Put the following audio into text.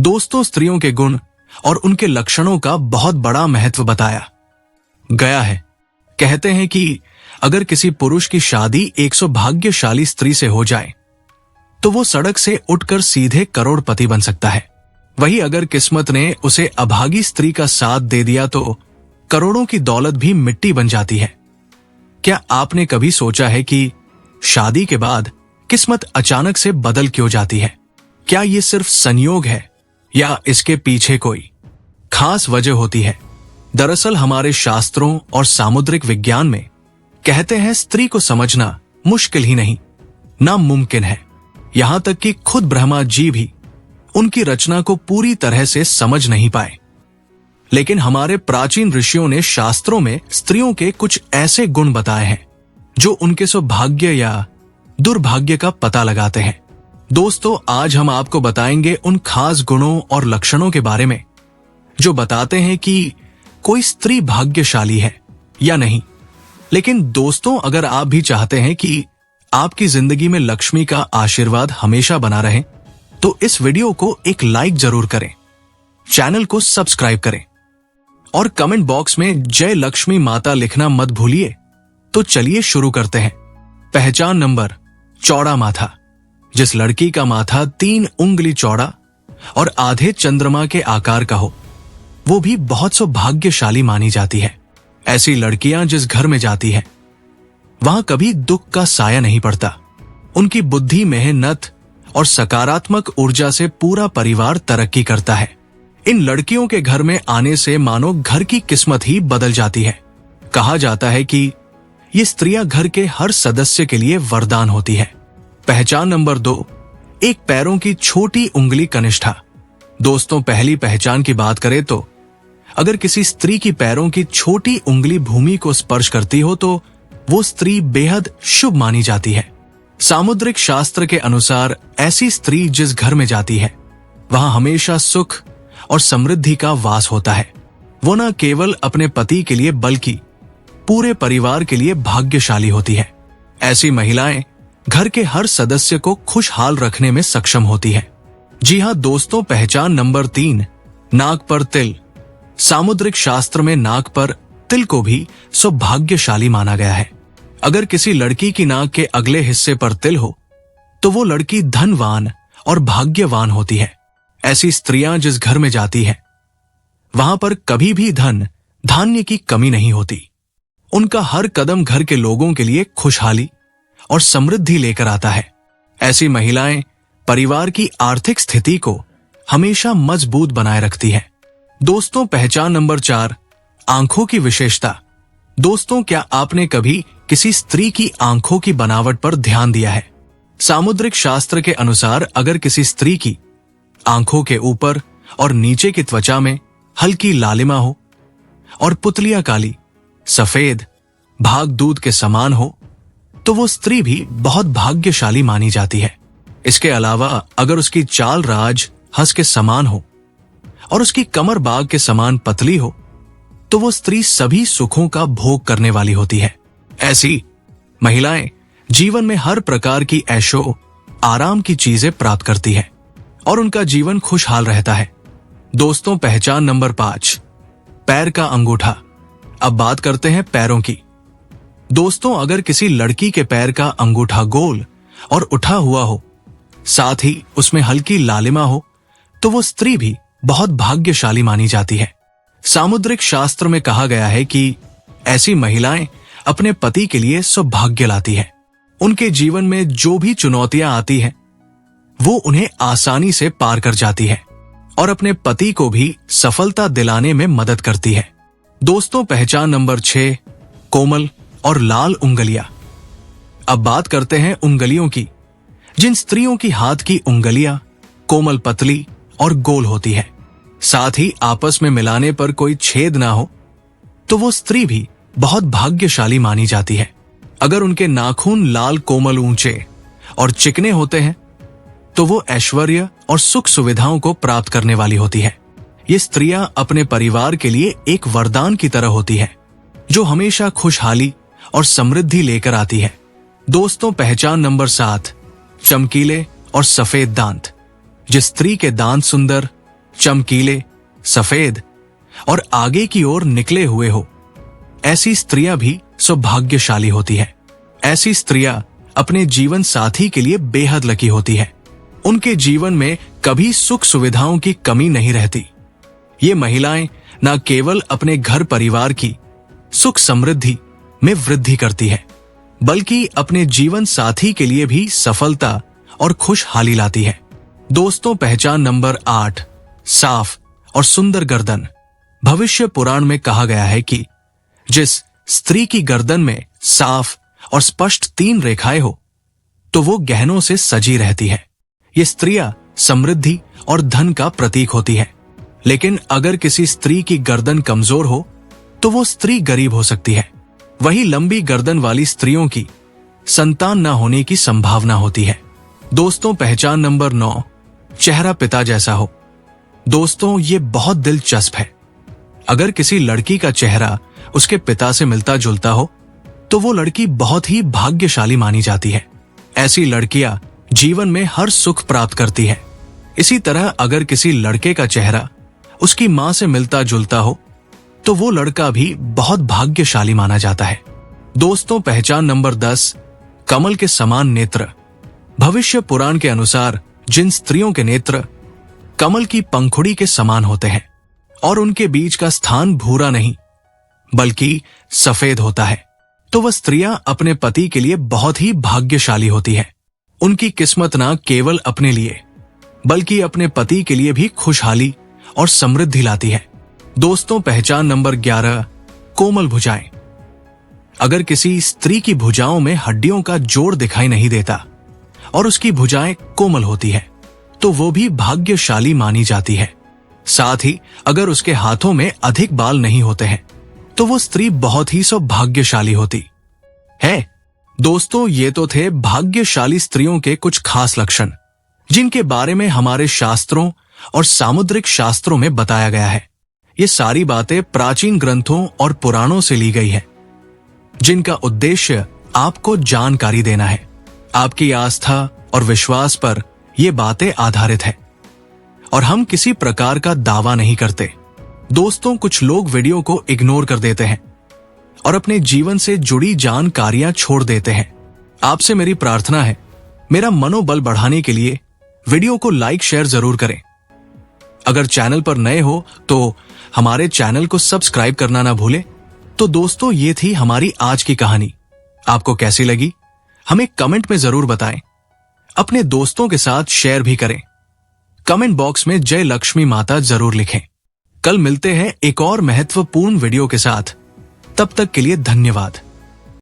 दोस्तों, स्त्रियों के गुण और उनके लक्षणों का बहुत बड़ा महत्व बताया गया है। कहते हैं कि अगर किसी पुरुष की शादी 100 भाग्यशाली स्त्री से हो जाए तो वो सड़क से उठकर सीधे करोड़पति बन सकता है। वही अगर किस्मत ने उसे अभागी स्त्री का साथ दे दिया तो करोड़ों की दौलत भी मिट्टी बन जाती है। क्या आपने कभी सोचा है कि शादी के बाद किस्मत अचानक से बदल क्यों जाती है? क्या ये सिर्फ संयोग है या इसके पीछे कोई खास वजह होती है? दरअसल हमारे शास्त्रों और सामुद्रिक विज्ञान में कहते हैं स्त्री को समझना मुश्किल ही नहीं, नामुमकिन है। यहां तक कि खुद ब्रह्मा जी भी उनकी रचना को पूरी तरह से समझ नहीं पाए। लेकिन हमारे प्राचीन ऋषियों ने शास्त्रों में स्त्रियों के कुछ ऐसे गुण बताए हैं जो उनके सौभाग्य या दुर्भाग्य का पता लगाते हैं। दोस्तों, आज हम आपको बताएंगे उन खास गुणों और लक्षणों के बारे में जो बताते हैं कि कोई स्त्री भाग्यशाली है या नहीं। लेकिन दोस्तों, अगर आप भी चाहते हैं कि आपकी जिंदगी में लक्ष्मी का आशीर्वाद हमेशा बना रहे तो इस वीडियो को एक लाइक जरूर करें, चैनल को सब्सक्राइब करें और कमेंट बॉक्स में जय लक्ष्मी माता लिखना मत भूलिए। तो चलिए शुरू करते हैं। पहचान नंबर, चौड़ा माथा। जिस लड़की का माथा 3 उंगली चौड़ा और आधे चंद्रमा के आकार का हो वो भी बहुत सौभाग्यशाली मानी जाती है। ऐसी लड़कियां जिस घर में जाती हैं वहां कभी दुख का साया नहीं पड़ता। उनकी बुद्धि, मेहनत और सकारात्मक ऊर्जा से पूरा परिवार तरक्की करता है। इन लड़कियों के घर में आने से मानो घर की किस्मत ही बदल जाती है। कहा जाता है कि ये स्त्रियां घर के हर सदस्य के लिए वरदान होती है। पहचान नंबर 2, एक पैरों की छोटी उंगली कनिष्ठा। दोस्तों, पहली पहचान की बात करें तो अगर किसी स्त्री की पैरों की छोटी उंगली भूमि को स्पर्श करती हो तो वो स्त्री बेहद शुभ मानी जाती है। सामुद्रिक शास्त्र के अनुसार ऐसी स्त्री जिस घर में जाती है वहां हमेशा सुख और समृद्धि का वास होता है। वो न केवल अपने पति के लिए बल्कि पूरे परिवार के लिए भाग्यशाली होती है। ऐसी महिलाएं घर के हर सदस्य को खुशहाल रखने में सक्षम होती है। जी हां दोस्तों, पहचान नंबर 3, नाक पर तिल। सामुद्रिक शास्त्र में नाक पर तिल को भी सौभाग्यशाली माना गया है। अगर किसी लड़की की नाक के अगले हिस्से पर तिल हो तो वो लड़की धनवान और भाग्यवान होती है। ऐसी स्त्रियां जिस घर में जाती हैं वहां पर कभी भी धन धान्य की कमी नहीं होती। उनका हर कदम घर के लोगों के लिए खुशहाली और समृद्धि लेकर आता है। ऐसी महिलाएं परिवार की आर्थिक स्थिति को हमेशा मजबूत बनाए रखती हैं। दोस्तों, पहचान नंबर 4, आंखों की विशेषता। दोस्तों, क्या आपने कभी किसी स्त्री की आंखों की बनावट पर ध्यान दिया है? सामुद्रिक शास्त्र के अनुसार अगर किसी स्त्री की आंखों के ऊपर और नीचे की त्वचा में हल्की लालिमा हो और पुतलियां काली, सफेद, भाग दूध के समान हो तो वो स्त्री भी बहुत भाग्यशाली मानी जाती है। इसके अलावा अगर उसकी चाल राज हंस के समान हो और उसकी कमर बाग के समान पतली हो तो वो स्त्री सभी सुखों का भोग करने वाली होती है। ऐसी महिलाएं जीवन में हर प्रकार की ऐशो आराम की चीजें प्राप्त करती है और उनका जीवन खुशहाल रहता है। दोस्तों, पहचान नंबर 5, पैर का अंगूठा। अब बात करते हैं पैरों की। दोस्तों, अगर किसी लड़की के पैर का अंगूठा गोल और उठा हुआ हो, साथ ही उसमें हल्की लालिमा हो तो वो स्त्री भी बहुत भाग्यशाली मानी जाती है। सामुद्रिक शास्त्र में कहा गया है कि ऐसी महिलाएं अपने पति के लिए सौभाग्य लाती है। उनके जीवन में जो भी चुनौतियां आती हैं वो उन्हें आसानी से पार कर जाती है और अपने पति को भी सफलता दिलाने में मदद करती है। दोस्तों, पहचान नंबर 6, कोमल और लाल उंगलियां। अब बात करते हैं उंगलियों की। जिन स्त्रियों की हाथ की उंगलियां कोमल, पतली और गोल होती है, साथ ही आपस में मिलाने पर कोई छेद ना हो तो वो स्त्री भी बहुत भाग्यशाली मानी जाती है। अगर उनके नाखून लाल, कोमल, ऊंचे और चिकने होते हैं तो वो ऐश्वर्य और सुख सुविधाओं को प्राप्त करने वाली होती है। ये स्त्रियां अपने परिवार के लिए एक वरदान की तरह होती है जो हमेशा खुशहाली और समृद्धि लेकर आती है। दोस्तों, पहचान नंबर 7, चमकीले और सफेद दांत। जिस स्त्री के दांत सुंदर, चमकीले, सफेद और आगे की ओर निकले हुए हो, ऐसी स्त्रियां भी सौभाग्यशाली होती हैं। ऐसी स्त्रियां अपने जीवन साथी के लिए बेहद लकी होती हैं। उनके जीवन में कभी सुख सुविधाओं की कमी नहीं रहती। ये महिलाएं न केवल अपने घर परिवार की सुख समृद्धि में वृद्धि करती है, बल्कि अपने जीवन साथी के लिए भी सफलता और खुशहाली लाती है। दोस्तों, पहचान नंबर 8, साफ और सुंदर गर्दन। भविष्य पुराण में कहा गया है कि जिस स्त्री की गर्दन में साफ और स्पष्ट 3 रेखाएं हो तो वो गहनों से सजी रहती है। ये स्त्रियां समृद्धि और धन का प्रतीक होती है। लेकिन अगर किसी स्त्री की गर्दन कमजोर हो तो वो स्त्री गरीब हो सकती है। वही लंबी गर्दन वाली स्त्रियों की संतान न होने की संभावना होती है। दोस्तों, पहचान नंबर 9, चेहरा पिता जैसा हो। दोस्तों, ये बहुत दिलचस्प है। अगर किसी लड़की का चेहरा उसके पिता से मिलता जुलता हो तो वो लड़की बहुत ही भाग्यशाली मानी जाती है। ऐसी लड़कियां जीवन में हर सुख प्राप्त करती है। इसी तरह अगर किसी लड़के का चेहरा उसकी मां से मिलता जुलता हो तो वो लड़का भी बहुत भाग्यशाली माना जाता है। दोस्तों, पहचान नंबर 10, कमल के समान नेत्र। भविष्य पुराण के अनुसार जिन स्त्रियों के नेत्र कमल की पंखुड़ी के समान होते हैं और उनके बीच का स्थान भूरा नहीं बल्कि सफेद होता है, तो वह स्त्रियां अपने पति के लिए बहुत ही भाग्यशाली होती हैं। उनकी किस्मत न केवल अपने लिए बल्कि अपने पति के लिए भी खुशहाली और समृद्धि लाती है। दोस्तों, पहचान नंबर 11, कोमल भुजाएं। अगर किसी स्त्री की भुजाओं में हड्डियों का जोड़ दिखाई नहीं देता और उसकी भुजाएं कोमल होती है तो वो भी भाग्यशाली मानी जाती है। साथ ही अगर उसके हाथों में अधिक बाल नहीं होते हैं तो वो स्त्री बहुत ही सौभाग्यशाली होती है। दोस्तों, ये तो थे भाग्यशाली स्त्रियों के कुछ खास लक्षण जिनके बारे में हमारे शास्त्रों और सामुद्रिक शास्त्रों में बताया गया है। ये सारी बातें प्राचीन ग्रंथों और पुराणों से ली गई है, जिनका उद्देश्य आपको जानकारी देना है। आपकी आस्था और विश्वास पर ये बातें आधारित है और हम किसी प्रकार का दावा नहीं करते। दोस्तों, कुछ लोग वीडियो को इग्नोर कर देते हैं और अपने जीवन से जुड़ी जानकारियां छोड़ देते हैं। आपसे मेरी प्रार्थना है, मेरा मनोबल बढ़ाने के लिए वीडियो को लाइक शेयर जरूर करें। अगर चैनल पर नए हो तो हमारे चैनल को सब्सक्राइब करना ना भूलें। तो दोस्तों, ये थी हमारी आज की कहानी। आपको कैसी लगी हमें कमेंट में जरूर बताएं। अपने दोस्तों के साथ शेयर भी करें। कमेंट बॉक्स में जय लक्ष्मी माता जरूर लिखें। कल मिलते हैं एक और महत्वपूर्ण वीडियो के साथ। तब तक के लिए धन्यवाद।